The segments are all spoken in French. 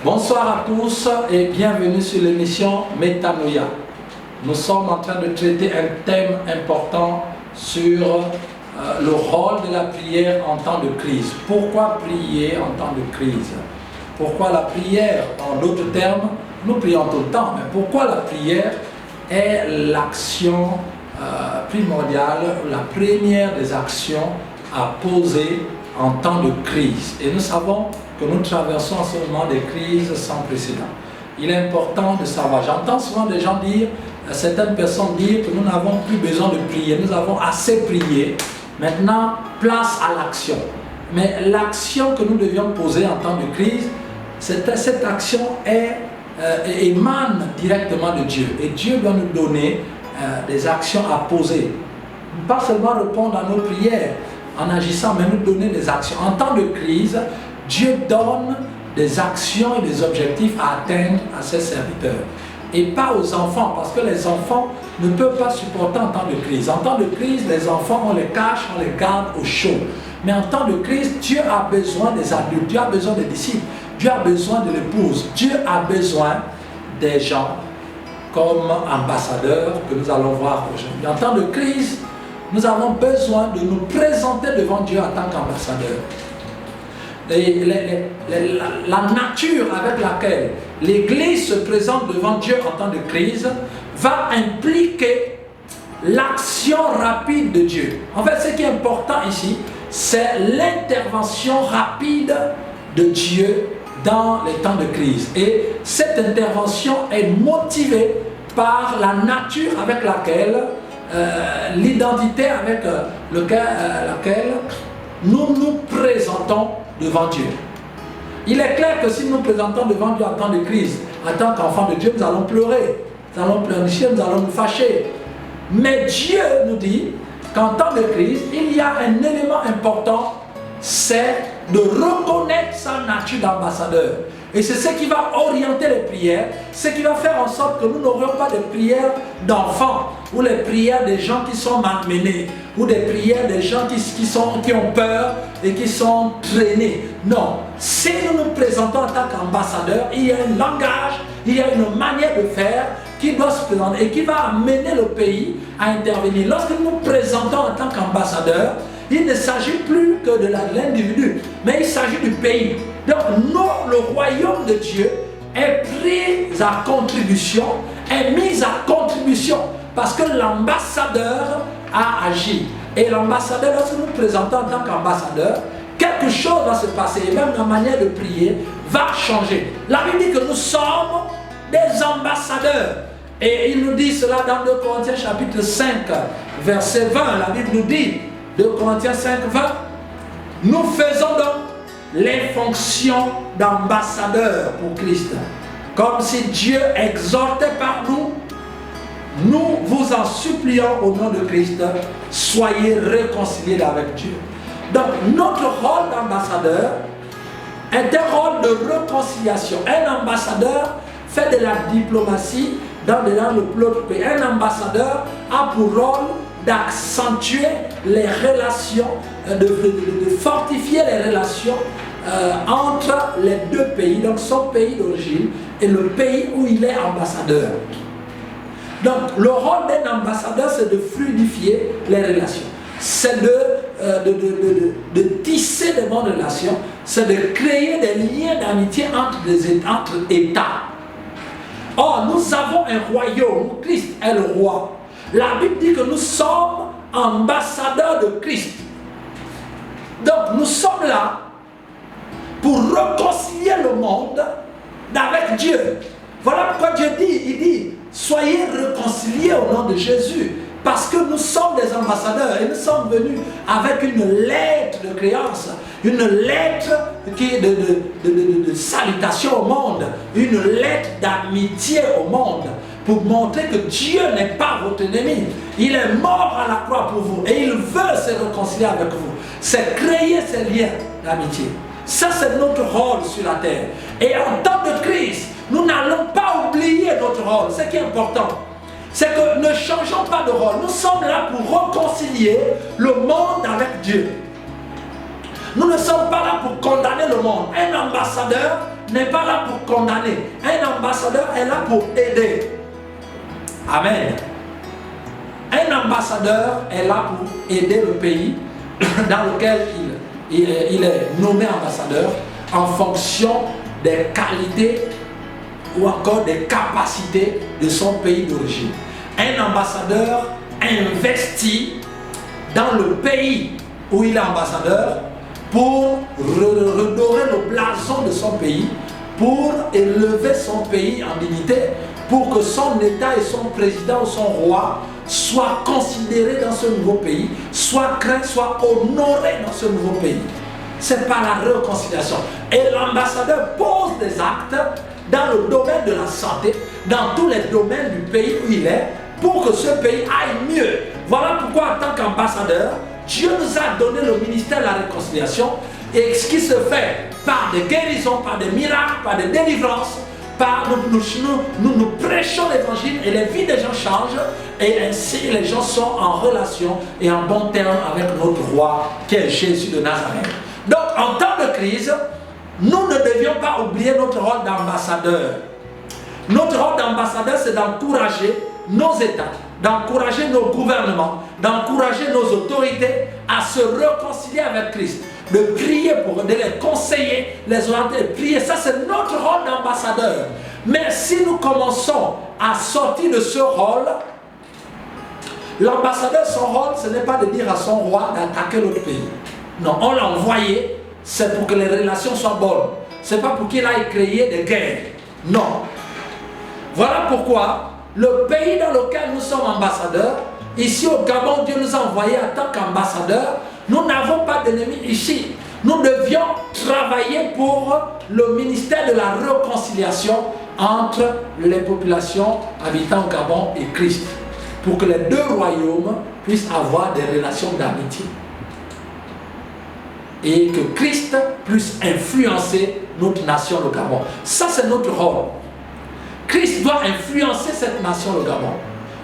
Bonsoir à tous et bienvenue sur l'émission Métanoïa. Nous sommes en train de traiter un thème important sur le rôle de la prière en temps de crise. Pourquoi prier en temps de crise? Pourquoi la prière, en d'autres termes, nous prions tout le temps, mais pourquoi la prière est l'action primordiale, la première des actions à poser en temps de crise? Et nous savons que nous traversons en ce moment des crises sans précédent. Il est important de savoir. J'entends souvent des gens dire, certaines personnes dire que nous n'avons plus besoin de prier, nous avons assez prié. Maintenant, place à l'action. Mais l'action que nous devions poser en temps de crise, cette action émane directement de Dieu. Et Dieu doit nous donner des actions à poser. Pas seulement répondre à nos prières en agissant, mais nous donner des actions. En temps de crise, Dieu donne des actions et des objectifs à atteindre à ses serviteurs. Et pas aux enfants, parce que les enfants ne peuvent pas supporter en temps de crise. En temps de crise, les enfants, on les cache, on les garde au chaud. Mais en temps de crise, Dieu a besoin des adultes, Dieu a besoin des disciples, Dieu a besoin de l'épouse, Dieu a besoin des gens comme ambassadeurs que nous allons voir aujourd'hui. En temps de crise, nous avons besoin de nous présenter devant Dieu en tant qu'ambassadeurs. La nature avec laquelle l'Église se présente devant Dieu en temps de crise va impliquer l'action rapide de Dieu. En fait, ce qui est important ici, c'est l'intervention rapide de Dieu dans les temps de crise. Et cette intervention est motivée par la nature avec laquelle, l'identité avec laquelle nous nous présentons devant Dieu. Il est clair que si nous nous présentons devant Dieu en temps de crise, en tant qu'enfants de Dieu, nous allons pleurer, nous allons pleurnicher, nous allons nous fâcher. Mais Dieu nous dit qu'en temps de crise, il y a un élément important, c'est de reconnaître sa nature d'ambassadeur. Et c'est ce qui va orienter les prières, ce qui va faire en sorte que nous n'aurons pas des prières d'enfants, ou les prières des gens qui sont malmenés, ou des prières des gens qui ont peur et qui sont traînés. Non, si nous nous présentons en tant qu'ambassadeurs, il y a un langage, il y a une manière de faire qui doit se présenter et qui va amener le pays à intervenir. Lorsque nous nous présentons en tant qu'ambassadeurs, il ne s'agit plus que de l'individu, mais il s'agit du pays. Donc le royaume de Dieu est pris à contribution, est mis à contribution, parce que l'ambassadeur a agi. Et l'ambassadeur, lorsque nous nous présentons en tant qu'ambassadeur, quelque chose va se passer, et même la manière de prier va changer. La Bible dit que nous sommes des ambassadeurs. Et il nous dit cela dans 2 Corinthiens chapitre 5, verset 20. La Bible nous dit, 2 Corinthiens 5, 20, nous faisons donc les fonctions d'ambassadeurs pour Christ. Comme si Dieu exhortait par nous, nous vous en supplions au nom de Christ, soyez réconciliés avec Dieu. Donc notre rôle d'ambassadeur est un rôle de réconciliation. Un ambassadeur fait de la diplomatie dans l'autre pays. Un ambassadeur a pour rôle d'accentuer les relations, de fortifier les relations entre les deux pays, donc son pays d'origine et le pays où il est ambassadeur. Donc le rôle d'un ambassadeur, c'est de fluidifier les relations, c'est de tisser de bonnes relations, c'est de créer des liens d'amitié entre États. Or, nous avons un royaume, Christ est le roi. La Bible dit que nous sommes ambassadeurs de Christ. Donc nous sommes là pour réconcilier le monde avec Dieu. Voilà pourquoi Dieu dit, il dit, soyez réconciliés au nom de Jésus. Parce que nous sommes des ambassadeurs et nous sommes venus avec une lettre de créance, une lettre qui est de salutation au monde, une lettre d'amitié au monde, pour montrer que Dieu n'est pas votre ennemi. Il est mort à la croix pour vous et il veut se réconcilier avec vous. C'est créer ces liens d'amitié. Ça, c'est notre rôle sur la terre. Et en temps de crise, nous n'allons pas oublier notre rôle. Ce qui est important, c'est que ne changeons pas de rôle. Nous sommes là pour réconcilier le monde avec Dieu. Nous ne sommes pas là pour condamner le monde. Un ambassadeur n'est pas là pour condamner. Un ambassadeur est là pour aider. Amen. Un ambassadeur est là pour aider le pays dans lequel il est nommé ambassadeur en fonction des qualités ou encore des capacités de son pays d'origine. Un ambassadeur investit dans le pays où il est ambassadeur pour redorer le blason de son pays, pour élever son pays en dignité, pour que son État et son président ou son roi soient considérés dans ce nouveau pays, soient craints, soient honorés dans ce nouveau pays. C'est par la réconciliation. Et l'ambassadeur pose des actes dans le domaine de la santé, dans tous les domaines du pays où il est, pour que ce pays aille mieux. Voilà pourquoi en tant qu'ambassadeur, Dieu nous a donné le ministère de la réconciliation, et ce qui se fait par des guérisons, par des miracles, par des délivrances, nous prêchons l'évangile et les vies des gens changent, et ainsi les gens sont en relation et en bon terme avec notre roi qui est Jésus de Nazareth. Donc en temps de crise, nous ne devions pas oublier notre rôle d'ambassadeur. Notre rôle d'ambassadeur, c'est d'encourager nos États, d'encourager nos gouvernements, d'encourager nos autorités à se réconcilier avec Christ, de prier pour eux, de les conseiller, les orienter, prier. Ça, c'est notre rôle d'ambassadeur. Mais si nous commençons à sortir de ce rôle, l'ambassadeur, son rôle, ce n'est pas de dire à son roi d'attaquer l'autre pays. Non, on l'a envoyé, c'est pour que les relations soient bonnes. Ce n'est pas pour qu'il aille créer des guerres. Non. Voilà pourquoi le pays dans lequel nous sommes ambassadeurs, ici au Gabon, Dieu nous a envoyés en tant qu'ambassadeurs. Nous n'avons pas d'ennemis ici. Nous devions travailler pour le ministère de la réconciliation entre les populations habitant au Gabon et Christ, pour que les deux royaumes puissent avoir des relations d'amitié et que Christ puisse influencer notre nation, le Gabon. Ça, c'est notre rôle. Christ doit influencer cette nation, le Gabon.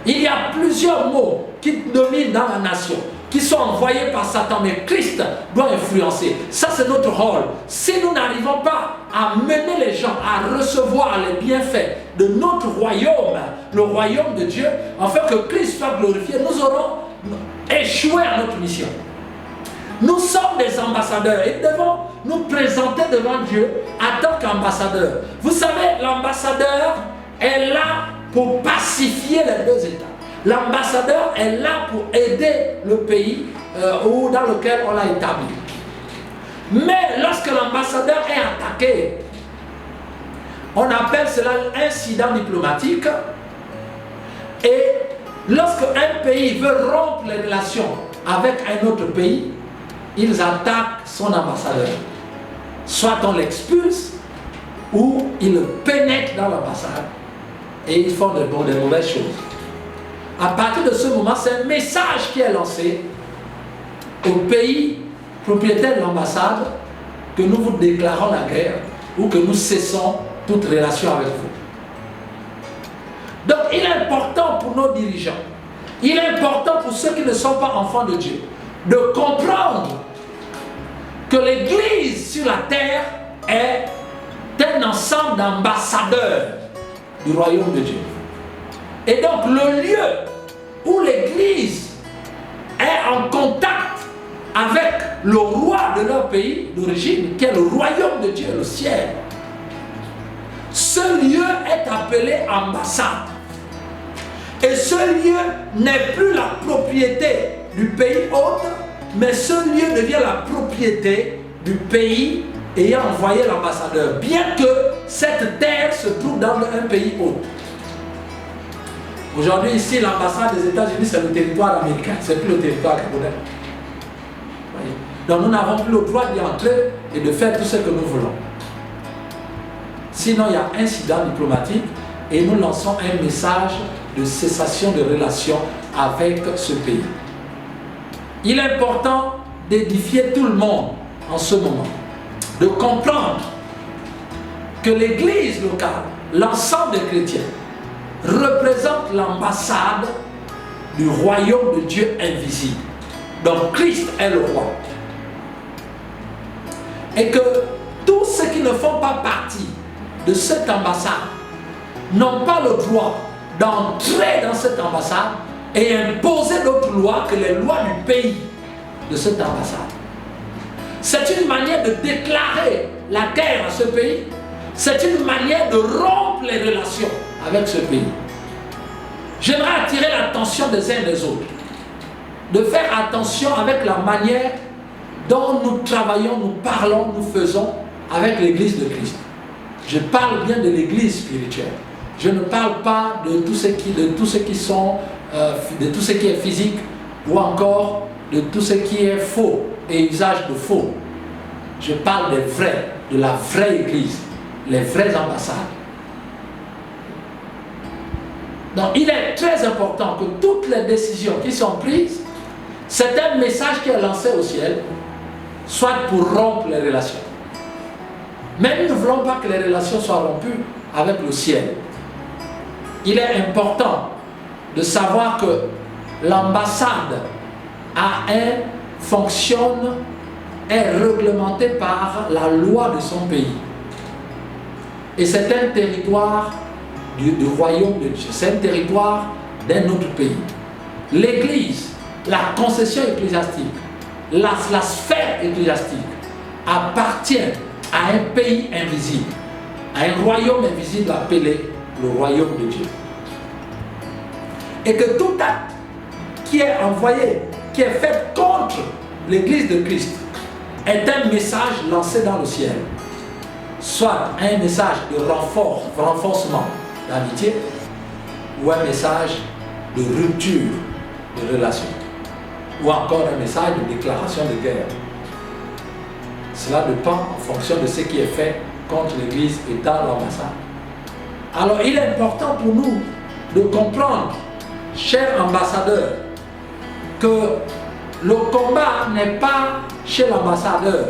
Il y a plusieurs mots qui dominent dans la nation, qui sont envoyés par Satan, mais Christ doit influencer. Ça, c'est notre rôle. Si nous n'arrivons pas à mener les gens à recevoir les bienfaits de notre royaume, le royaume de Dieu, afin que Christ soit glorifié, nous aurons échoué à notre mission. Nous sommes des ambassadeurs et nous devons nous présenter devant Dieu en tant qu'ambassadeurs. Vous savez, l'ambassadeur est là pour pacifier les deux États. L'ambassadeur est là pour aider le pays dans lequel on l'a établi. Mais lorsque l'ambassadeur est attaqué, on appelle cela incident diplomatique. Et lorsque un pays veut rompre les relations avec un autre pays, ils attaquent son ambassadeur. Soit on l'expulse, ou ils le pénètrent dans l'ambassade et ils font de mauvaises choses. À partir de ce moment, c'est un message qui est lancé au pays propriétaire de l'ambassade que nous vous déclarons la guerre ou que nous cessons toute relation avec vous. Donc il est important pour nos dirigeants, il est important pour ceux qui ne sont pas enfants de Dieu, de comprendre que l'Église sur la terre est un ensemble d'ambassadeurs du royaume de Dieu. Et donc le lieu où l'Église est en contact avec le roi de leur pays d'origine, qui est le royaume de Dieu, le ciel, ce lieu est appelé ambassade. Et ce lieu n'est plus la propriété du pays hôte, mais ce lieu devient la propriété du pays ayant envoyé l'ambassadeur, bien que cette terre se trouve dans un pays hôte. Aujourd'hui, ici, l'ambassade des États-Unis, c'est le territoire américain, c'est plus le territoire gabonais. Donc nous n'avons plus le droit d'y entrer et de faire tout ce que nous voulons. Sinon, il y a incident diplomatique et nous lançons un message de cessation de relations avec ce pays. Il est important d'édifier tout le monde en ce moment, de comprendre que l'Église locale, l'ensemble des chrétiens, représente l'ambassade du royaume de Dieu invisible. Donc Christ est le roi. Et que tous ceux qui ne font pas partie de cette ambassade n'ont pas le droit d'entrer dans cette ambassade et imposer d'autres lois que les lois du pays de cette ambassade. C'est une manière de déclarer la guerre à ce pays. C'est une manière de rompre les relations avec ce pays. J'aimerais attirer l'attention des uns et des autres, de faire attention avec la manière dont nous travaillons, nous parlons, nous faisons avec l'Église de Christ. Je parle bien de l'Église spirituelle. Je ne parle pas de tout ce qui est physique ou encore de tout ce qui est faux et usage de faux. Je parle des vrais, de la vraie Église, les vraies ambassades. Donc il est très important que toutes les décisions qui sont prises, c'est un message qui est lancé au ciel, soit pour rompre les relations. Mais nous ne voulons pas que les relations soient rompues avec le ciel. Il est important de savoir que l'ambassade fonctionne, est réglementée par la loi de son pays. Et c'est un territoire du royaume de Dieu, c'est un territoire d'un autre pays. L'Église, la concession ecclésiastique, la sphère ecclésiastique appartient à un pays invisible, à un royaume invisible appelé le royaume de Dieu. Et que tout acte qui est envoyé, qui est fait contre l'Église de Christ, est un message lancé dans le ciel, soit un message de renforcement d'amitié ou un message de rupture de relation ou encore un message de déclaration de guerre. Cela dépend en fonction de ce qui est fait contre l'Église et dans l'ambassade. Alors il est important pour nous de comprendre, chers ambassadeurs, que le combat n'est pas chez l'ambassadeur.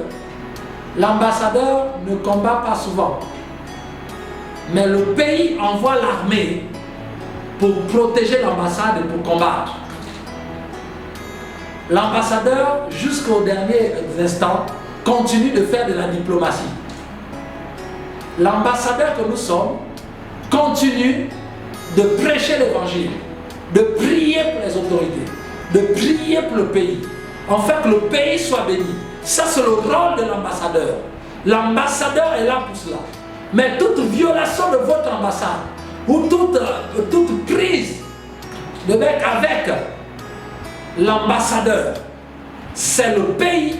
L'ambassadeur ne combat pas souvent. Mais le pays envoie l'armée pour protéger l'ambassade et pour combattre. L'ambassadeur, jusqu'au dernier instant, continue de faire de la diplomatie. L'ambassadeur que nous sommes continue de prêcher l'évangile, de prier pour les autorités, de prier pour le pays, en fait que le pays soit béni. Ça, c'est le rôle de l'ambassadeur. L'ambassadeur est là pour cela. Mais toute violation de votre ambassade ou toute prise de bec avec l'ambassadeur, c'est le pays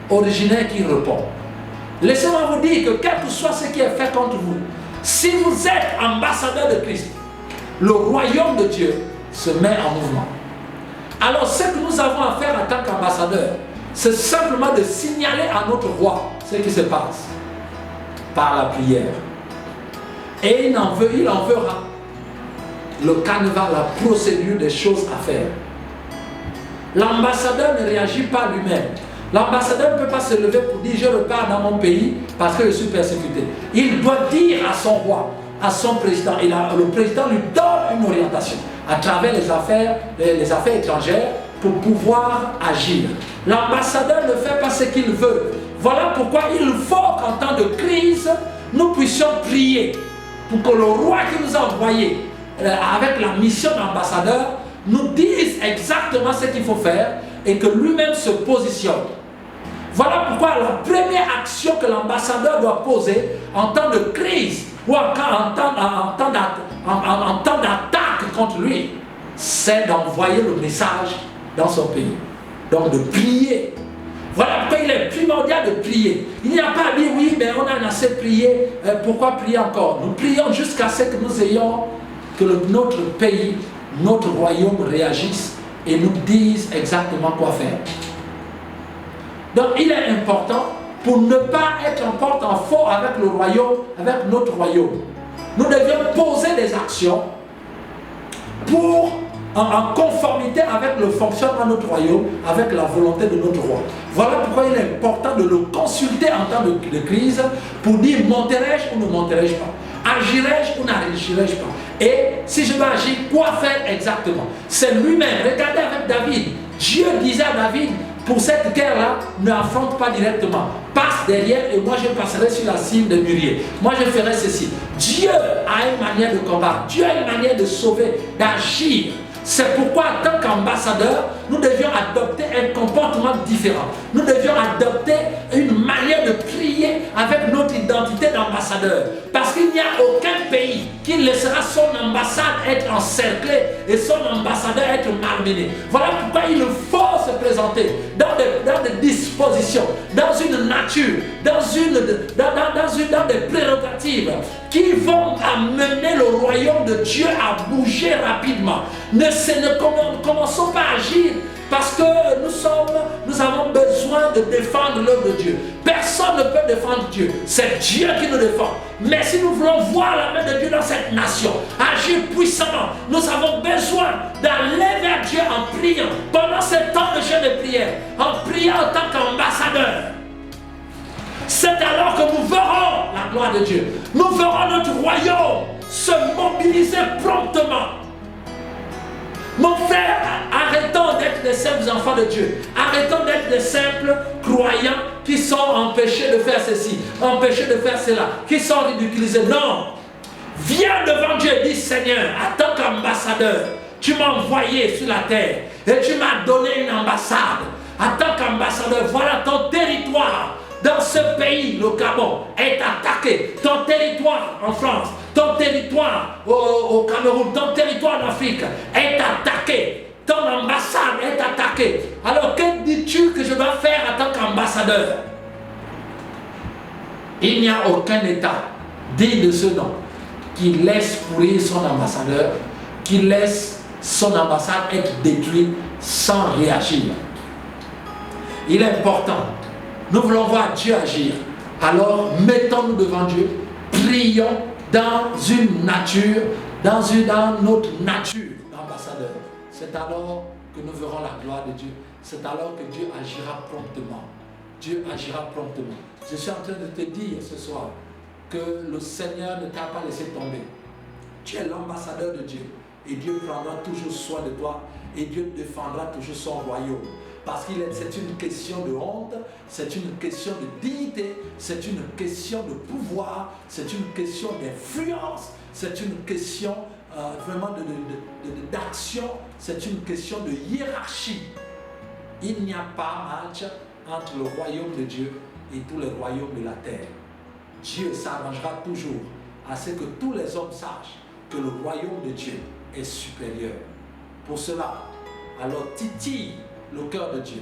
originaire qui répond. Laissez-moi vous dire que quel que soit ce qui est fait contre vous, si vous êtes ambassadeur de Christ, le royaume de Dieu se met en mouvement. Alors ce que nous avons à faire en tant qu'ambassadeur, c'est simplement de signaler à notre roi ce qui se passe par la prière. Et il en fera le carnaval, la procédure des choses à faire. L'ambassadeur ne réagit pas lui-même. L'ambassadeur ne peut pas se lever pour dire je repars dans mon pays parce que je suis persécuté. Il doit dire à son roi, à son président, et le président lui donne une orientation à travers les affaires étrangères pour pouvoir agir. L'ambassadeur ne fait pas ce qu'il veut. Voilà pourquoi il faut qu'en temps de crise, nous puissions prier pour que le roi qui nous a envoyés avec la mission d'ambassadeur nous dise exactement ce qu'il faut faire et que lui-même se positionne. Voilà pourquoi la première action que l'ambassadeur doit poser en temps de crise ou en temps d'attaque contre lui, c'est d'envoyer le message dans son pays. Donc de prier. Voilà pourquoi il est primordial de prier. Il n'y a pas à dire oui, mais on a assez prié, pourquoi prier encore? Nous prions jusqu'à ce que nous ayons, que notre pays, notre royaume réagisse et nous dise exactement quoi faire. Donc il est important pour ne pas être en porte-à-faux avec le royaume, avec notre royaume. Nous devions poser des actions pour en conformité avec le fonctionnement de notre royaume, avec la volonté de notre roi. Voilà pourquoi il est important de le consulter en temps de crise pour dire monterai-je ou ne monterai-je pas, agirai-je ou n'agirai-je pas, et si je dois agir, quoi faire exactement. C'est lui-même. Regardez avec David, Dieu disait à David pour cette guerre-là, n'affronte pas directement. Passe derrière et moi je passerai sur la cime des mûriers. Moi je ferai ceci. Dieu a une manière de combattre. Dieu a une manière de sauver, d'agir. C'est pourquoi, en tant qu'ambassadeur, nous devions adopter un comportement différent. Nous devions adopter une manière de prier avec notre identité d'ambassadeur. Parce qu'il n'y a aucun pays qui laissera son ambassade être encerclée et son ambassadeur être malmené. Voilà pourquoi il faut se présenter dans des dispositions, dans une nature, dans des prérogatives qui vont amener le royaume de Dieu à bouger rapidement. Ne commençons pas à agir parce que nous avons besoin de défendre l'œuvre de Dieu. Personne ne peut défendre Dieu. C'est Dieu qui nous défend. Mais si nous voulons voir la main de Dieu dans cette nation, agir puissamment, nous avons besoin d'aller vers Dieu en priant. Pendant ce temps de jeûne et prière, en priant en tant qu'ambassadeur. C'est alors que nous verrons la gloire de Dieu. Nous verrons notre royaume se mobiliser promptement. Mon frère, arrêtons d'être des simples enfants de Dieu. Arrêtons d'être des simples croyants qui sont empêchés de faire ceci, empêchés de faire cela, qui sont ridiculisés. Non. Viens devant Dieu et dis, Seigneur, en tant qu'ambassadeur, tu m'as envoyé sur la terre et tu m'as donné une ambassade. En tant qu'ambassadeur, voilà ton territoire. Dans ce pays, le Gabon, est attaqué. Ton territoire en France, ton territoire au Cameroun, ton territoire en Afrique est attaqué. Ton ambassade est attaquée. Alors que dis-tu que je dois faire en tant qu'ambassadeur? Il n'y a aucun État digne de ce nom qui laisse pourrir son ambassadeur, qui laisse son ambassade être détruite sans réagir. Il est important. Nous voulons voir Dieu agir. Alors, mettons-nous devant Dieu, prions dans une nature, dans notre nature d'ambassadeur. C'est alors que nous verrons la gloire de Dieu. C'est alors que Dieu agira promptement. Dieu agira promptement. Je suis en train de te dire ce soir que le Seigneur ne t'a pas laissé tomber. Tu es l'ambassadeur de Dieu. Et Dieu prendra toujours soin de toi. Et Dieu défendra toujours son royaume. Parce que c'est une question de honte, c'est une question de dignité, c'est une question de pouvoir, c'est une question d'influence, c'est une question vraiment d'action, c'est une question de hiérarchie. Il n'y a pas match entre le royaume de Dieu et tous les royaumes de la terre. Dieu s'arrangera toujours à ce que tous les hommes sachent que le royaume de Dieu est supérieur. Pour cela, alors titille le cœur de Dieu,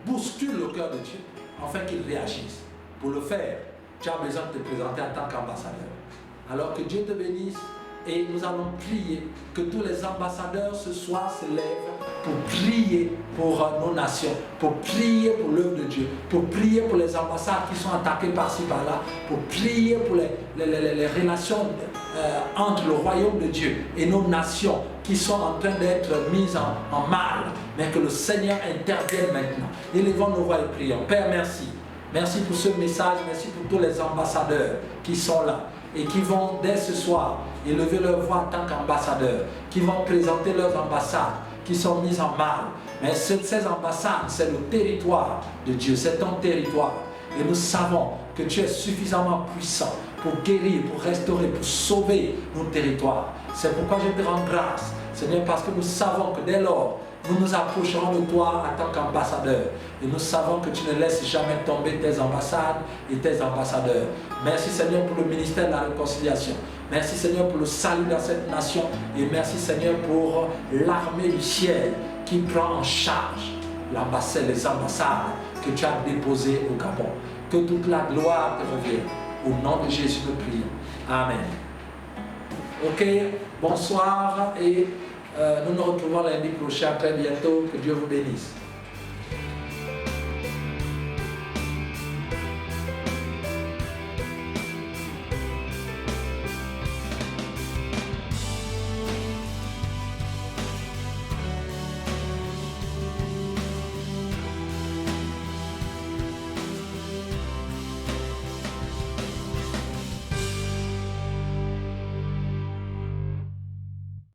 bouscule le cœur de Dieu, afin qu'il réagisse. Pour le faire, tu as besoin de te présenter en tant qu'ambassadeur. Alors que Dieu te bénisse et nous allons prier que tous les ambassadeurs ce soir se lèvent pour prier pour nos nations, pour prier pour l'œuvre de Dieu, pour prier pour les ambassades qui sont attaquées par-ci par-là, pour prier pour les relations entre le royaume de Dieu et nos nations qui sont en train d'être mises en mal, mais que le Seigneur intervienne maintenant. Élevons nos voix et prions. Père, merci. Merci pour ce message, merci pour tous les ambassadeurs qui sont là et qui vont dès ce soir élever leur voix en tant qu'ambassadeurs, qui vont présenter leurs ambassades qui sont mises en mal. Mais ces ambassades, c'est le territoire de Dieu, c'est ton territoire. Et nous savons que tu es suffisamment puissant pour guérir, pour restaurer, pour sauver nos territoires. C'est pourquoi je te rends grâce, Seigneur, parce que nous savons que dès lors, nous nous approcherons de toi en tant qu'ambassadeur. Et nous savons que tu ne laisses jamais tomber tes ambassades et tes ambassadeurs. Merci Seigneur pour le ministère de la réconciliation. Merci Seigneur pour le salut dans cette nation. Et merci Seigneur pour l'armée du ciel qui prend en charge l'ambassade, les ambassades que tu as déposées au Gabon. Que toute la gloire te revienne. Au nom de Jésus nous prions. Amen. Ok, bonsoir et nous nous retrouvons lundi prochain. À très bientôt. Que Dieu vous bénisse.